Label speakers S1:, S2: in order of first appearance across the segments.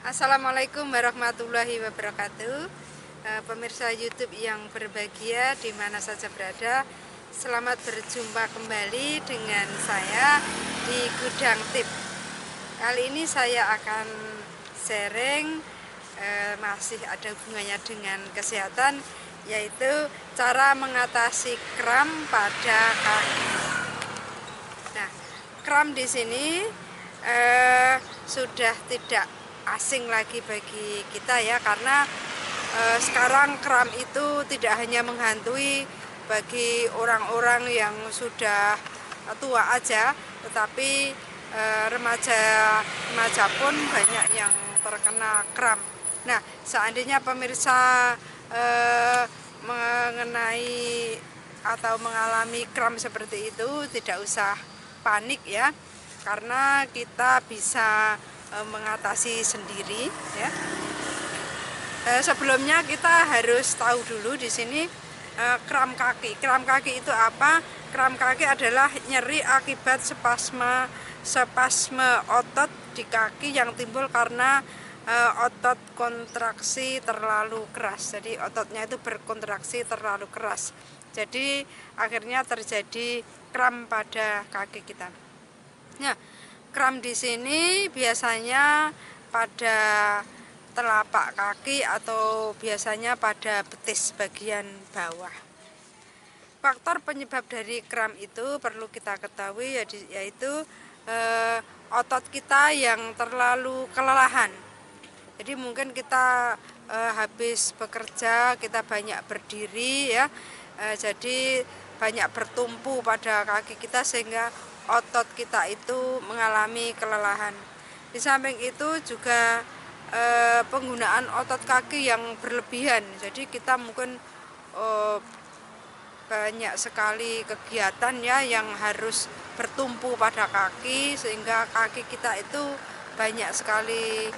S1: Assalamualaikum warahmatullahi wabarakatuh. Pemirsa YouTube yang berbahagia di mana saja berada, selamat berjumpa kembali dengan saya di Gudang Tip. Kali ini saya akan sharing masih ada hubungannya dengan kesehatan, yaitu cara mengatasi kram pada kaki. Nah, kram di sini sudah tidak asing lagi bagi kita ya, karena sekarang kram itu tidak hanya menghantui bagi orang-orang yang sudah tua aja, tetapi remaja pun banyak yang terkena kram. Nah, seandainya pemirsa mengenai atau mengalami kram seperti itu, tidak usah panik ya, karena kita bisa mengatasi sendiri ya. Sebelumnya kita harus tahu dulu di sini kram kaki. Kram kaki itu apa? Kram kaki adalah nyeri akibat spasme otot di kaki yang timbul karena otot kontraksi terlalu keras. Jadi ototnya itu berkontraksi terlalu keras. Jadi akhirnya terjadi kram pada kaki kita. Nah, kram di sini biasanya pada telapak kaki atau biasanya pada betis bagian bawah. Faktor penyebab dari kram itu perlu kita ketahui, yaitu otot kita yang terlalu kelelahan. Jadi mungkin kita habis bekerja, kita banyak berdiri ya, jadi banyak bertumpu pada kaki kita sehingga otot kita itu mengalami kelelahan. Di samping itu juga penggunaan otot kaki yang berlebihan. Jadi kita mungkin banyak sekali kegiatan ya yang harus bertumpu pada kaki, sehingga kaki kita itu banyak sekali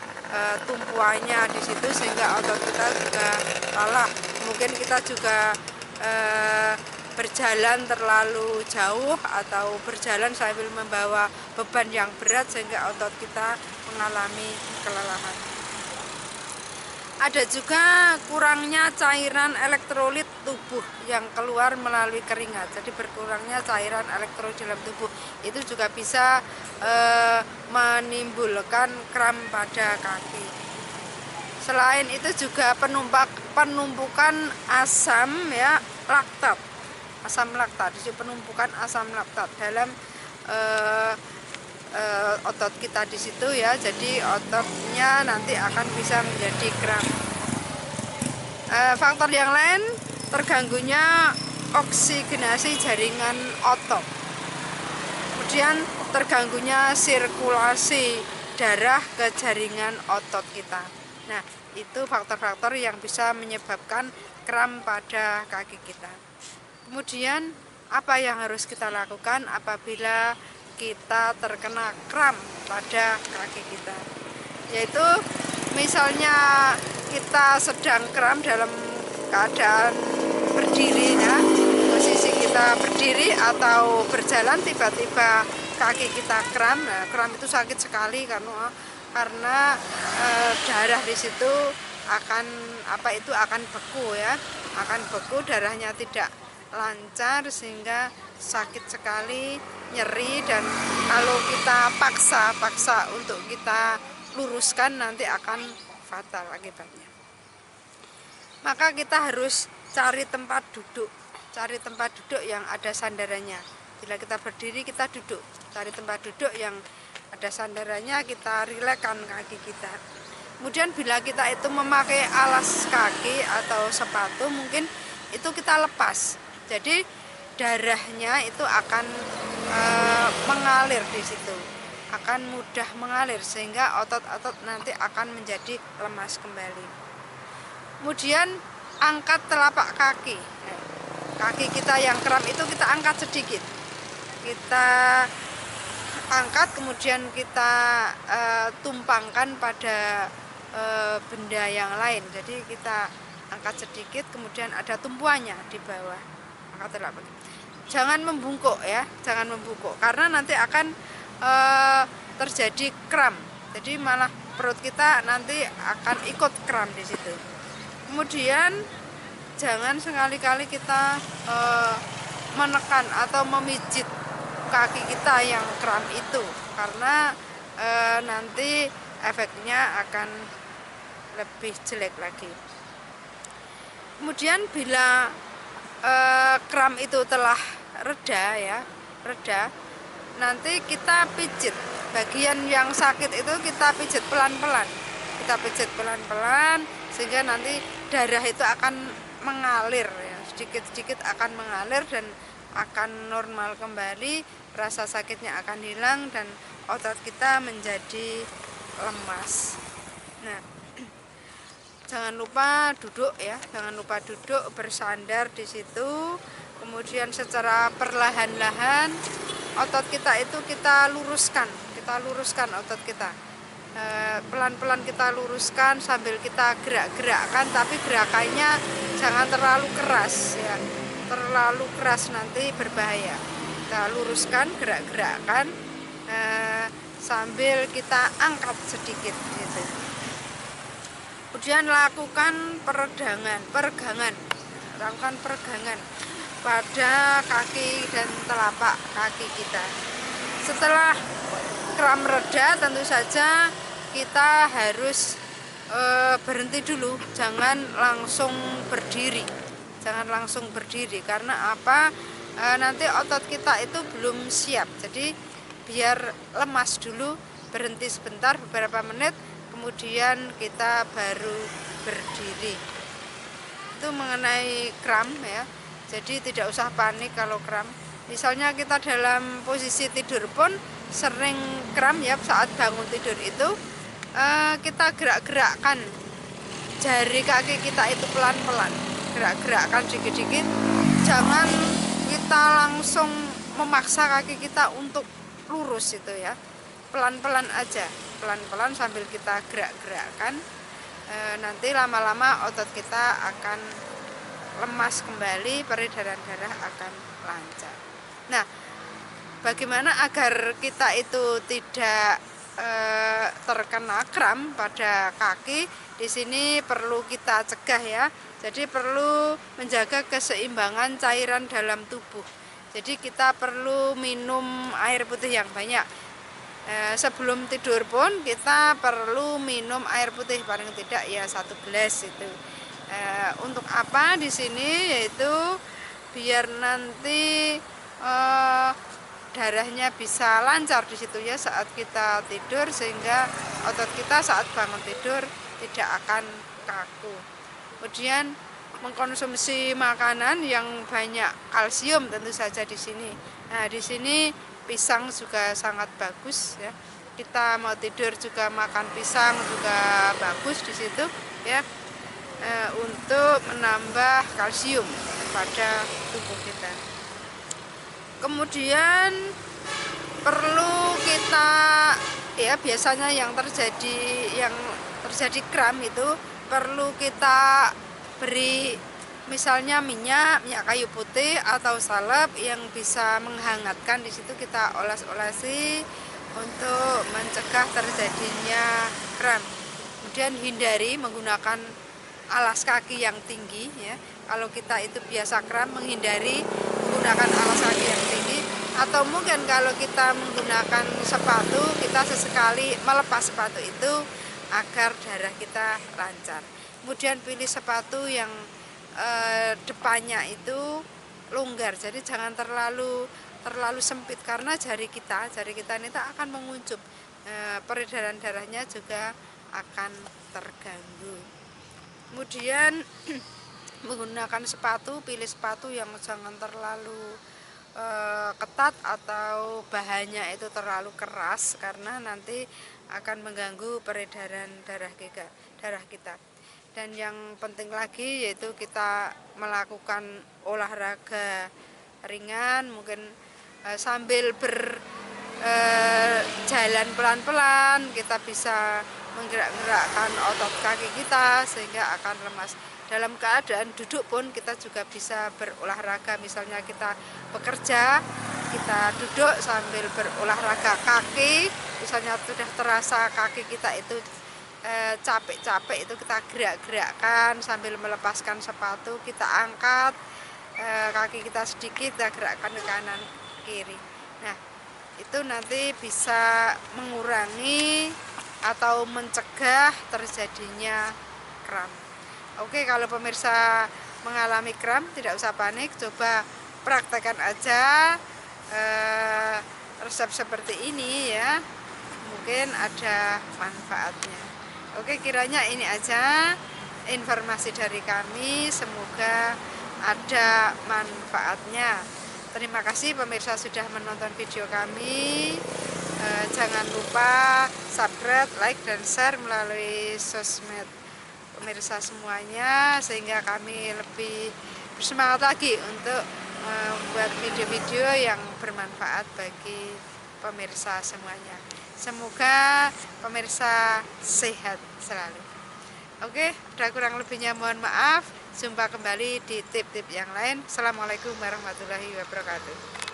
S1: tumpuannya di situ sehingga otot kita juga lelah. Mungkin kita juga berjalan terlalu jauh atau berjalan sambil membawa beban yang berat sehingga otot kita mengalami kelelahan. Ada juga kurangnya cairan elektrolit tubuh yang keluar melalui keringat. Jadi berkurangnya cairan elektrolit dalam tubuh itu juga bisa menimbulkan kram pada kaki. Selain itu juga penumpukan asam ya, laktat. Asam laktat, penumpukan asam laktat dalam otot kita di situ ya, jadi ototnya nanti akan bisa menjadi kram. Faktor yang lain, terganggunya oksigenasi jaringan otot, kemudian terganggunya sirkulasi darah ke jaringan otot kita. Nah, itu faktor-faktor yang bisa menyebabkan kram pada kaki kita. Kemudian apa yang harus kita lakukan apabila kita terkena kram pada kaki kita? Yaitu misalnya kita sedang kram dalam keadaan berdiri ya, posisi kita berdiri atau berjalan, tiba-tiba kaki kita kram. Nah, kram itu sakit sekali karena darah di situ akan beku ya, akan beku, darahnya tidak lancar sehingga sakit sekali, nyeri, dan kalau kita paksa untuk kita luruskan nanti akan fatal akibatnya. Maka kita harus cari tempat duduk yang ada sandarannya. Bila kita berdiri, kita duduk, cari tempat duduk yang ada sandarannya, kita rilekskan kaki kita. Kemudian bila kita itu memakai alas kaki atau sepatu, mungkin itu kita lepas. Jadi darahnya itu akan mengalir di situ, akan mudah mengalir sehingga otot-otot nanti akan menjadi lemas kembali. Kemudian angkat telapak kaki. Kaki kita yang kram itu kita angkat sedikit. Kita angkat, kemudian kita tumpangkan pada benda yang lain. Jadi kita angkat sedikit, kemudian ada tumpuannya di bawah. Jangan membungkuk ya, jangan membungkuk karena nanti akan terjadi kram. Jadi malah perut kita nanti akan ikut kram di situ. Kemudian jangan sekali-kali kita menekan atau memijit kaki kita yang kram itu, karena nanti efeknya akan lebih jelek lagi. Kemudian bila kram itu telah reda, nanti kita pijit bagian yang sakit itu, kita pijit pelan-pelan, sehingga nanti darah itu akan mengalir ya, sedikit-sedikit akan mengalir dan akan normal kembali, rasa sakitnya akan hilang dan otot kita menjadi lemas. Nah, jangan lupa duduk ya, bersandar di situ. Kemudian secara perlahan-lahan otot kita itu kita luruskan otot kita. Pelan-pelan kita luruskan sambil kita gerak-gerakkan, tapi gerakannya jangan terlalu keras ya. Terlalu keras nanti berbahaya. Kita luruskan, gerak-gerakkan sambil kita angkat sedikit gitu. Kemudian lakukan peregangan pada kaki dan telapak kaki kita. Setelah kram reda, tentu saja kita harus berhenti dulu, jangan langsung berdiri, karena apa? Nanti otot kita itu belum siap, jadi biar lemas dulu, berhenti sebentar beberapa menit, kemudian kita baru berdiri. Itu mengenai kram ya, jadi tidak usah panik kalau kram. Misalnya kita dalam posisi tidur pun sering kram ya, saat bangun tidur itu kita gerak-gerakkan jari kaki kita itu pelan-pelan, gerak-gerakkan dikit-dikit, jangan kita langsung memaksa kaki kita untuk lurus itu ya, pelan-pelan aja, pelan-pelan sambil kita gerak-gerakkan. Nanti lama-lama otot kita akan lemas kembali, peredaran darah akan lancar. Nah, bagaimana agar kita itu tidak terkena kram pada kaki? Di sini perlu kita cegah ya. Jadi perlu menjaga keseimbangan cairan dalam tubuh. Jadi kita perlu minum air putih yang banyak. Sebelum tidur pun kita perlu minum air putih paling tidak ya 1 gelas itu. Untuk apa di sini? Yaitu biar nanti darahnya bisa lancar di situ ya saat kita tidur, sehingga otot kita saat bangun tidur tidak akan kaku. Kemudian mengkonsumsi makanan yang banyak kalsium tentu saja di sini. Nah, di sini pisang juga sangat bagus ya. Kita mau tidur juga makan pisang juga bagus di situ ya, untuk menambah kalsium pada tubuh kita. Kemudian perlu kita ya, biasanya yang terjadi kram itu perlu kita beri misalnya minyak kayu putih atau salep yang bisa menghangatkan. Di situ kita oles-olesi untuk mencegah terjadinya kram. Kemudian hindari menggunakan alas kaki yang tinggi ya. Kalau kita itu biasa kram, menghindari menggunakan alas kaki yang tinggi, atau mungkin kalau kita menggunakan sepatu, kita sesekali melepas sepatu itu agar darah kita lancar. Kemudian pilih sepatu yang depannya itu longgar, jadi jangan terlalu sempit, karena jari kita ini akan menguncup, peredaran darahnya juga akan terganggu. Kemudian menggunakan sepatu, pilih sepatu yang jangan terlalu ketat atau bahannya itu terlalu keras, karena nanti akan mengganggu peredaran darah kita. Dan yang penting lagi yaitu kita melakukan olahraga ringan, mungkin sambil berjalan pelan-pelan kita bisa menggerak-gerakkan otot kaki kita sehingga akan lemas. Dalam keadaan duduk pun kita juga bisa berolahraga, misalnya kita bekerja, kita duduk sambil berolahraga kaki, misalnya sudah terasa kaki kita itu capek-capek itu kita gerak-gerakkan sambil melepaskan sepatu, kita angkat kaki kita sedikit, kita gerakkan ke kanan kiri. Nah, itu nanti bisa mengurangi atau mencegah terjadinya kram. Oke, kalau pemirsa mengalami kram tidak usah panik, coba praktekkan aja resep seperti ini ya, mungkin ada manfaatnya. Oke, kiranya ini aja informasi dari kami, semoga ada manfaatnya. Terima kasih pemirsa sudah menonton video kami. Jangan lupa subscribe, like, dan share melalui sosmed pemirsa semuanya, sehingga kami lebih bersemangat lagi untuk membuat video-video yang bermanfaat bagi pemirsa semuanya. Semoga pemirsa sehat selalu. Oke, udah kurang lebihnya mohon maaf. Jumpa kembali di tip-tip yang lain. Assalamualaikum warahmatullahi wabarakatuh.